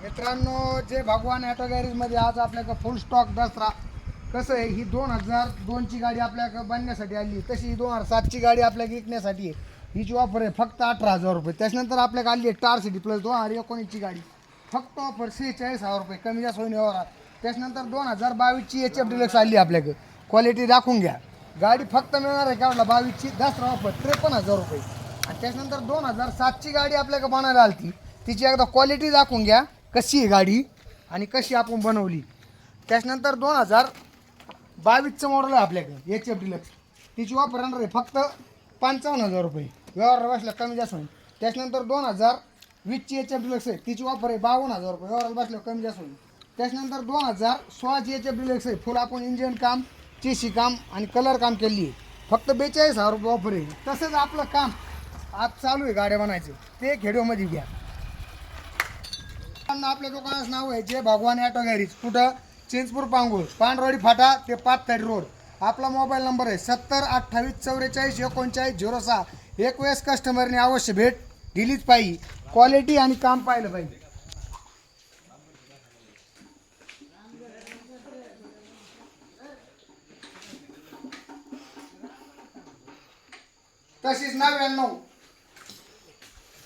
मित्रांनो, जे भगवान ऑटो गॅरेजमध्ये आज आपल्याकडं फुल स्टॉक दसरा कसं आहे, ही 2002ची गाडी आपल्याकडं बनण्यासाठी आली, तशी ही 2007ची गाडी आपल्याला विकण्यासाठी आहे. हिची ऑफर आहे फक्त 18,000 रुपये. त्याच्यानंतर आपल्याकडे आली आहे स्टार सिटी प्लस 2019ची गाडी, फक्त ऑफर 46,000 रुपये कमी जास्त होईल व्यवहारात. त्याच्यानंतर 2022ची HF डिलक्स आली आपल्याकडे, क्वालिटी दाखवून घ्या. गाडी फक्त मिळणार आहे का 22ची दसरा ऑफर 53,000 रुपये. आणि त्याच्यानंतर 2007ची गाडी आपल्याकडे बनायला आली, तिची एकदा क्वालिटी दाखवून घ्या कशी आहे गाडी आणि कशी आपण बनवली. त्याच्यानंतर 2022चं मॉडेल आहे आपल्याकडे HF डिलक्स, तिची ऑफर राहणार आहे फक्त 55,000 रुपये. व्यवहार बसला कमी जास्त होईल. त्याच्यानंतर 2020ची HF डिलक्स आहे, तिची ऑफर आहे 52,000 रुपये. व्यवहार बसल्यावर कमी जास्त होईल. त्याच्यानंतर 2016ची HF डिलक्स आहे, फुल आपण इंजिन काम, चेसी काम आणि कलर काम केली आहे, फक्त 42,000 रुपये ऑफर आहे. तसंच आपलं काम आज चालू आहे गाड्या बनायचं, ते खेडोमध्ये घ्या. आपल्या दुकानाचं नाव आहे जे भगवान ऑटो गॅरेज, कुठं चिंचपूर पांगूळ, पांडवाडी फाटा ते पाथरी रोड. आपला मोबाईल नंबर आहे 70 28 44 39 06. एक वेळेस कस्टमरने अवश्य भेट दिलीच पाहिजे, क्वालिटी आणि काम पाहिलं पाहिजे. तशीच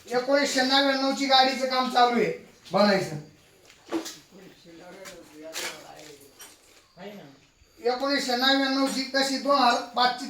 1999ची गाडीचं काम चालू आहे बनायचं. 1999ची तशी 2005ची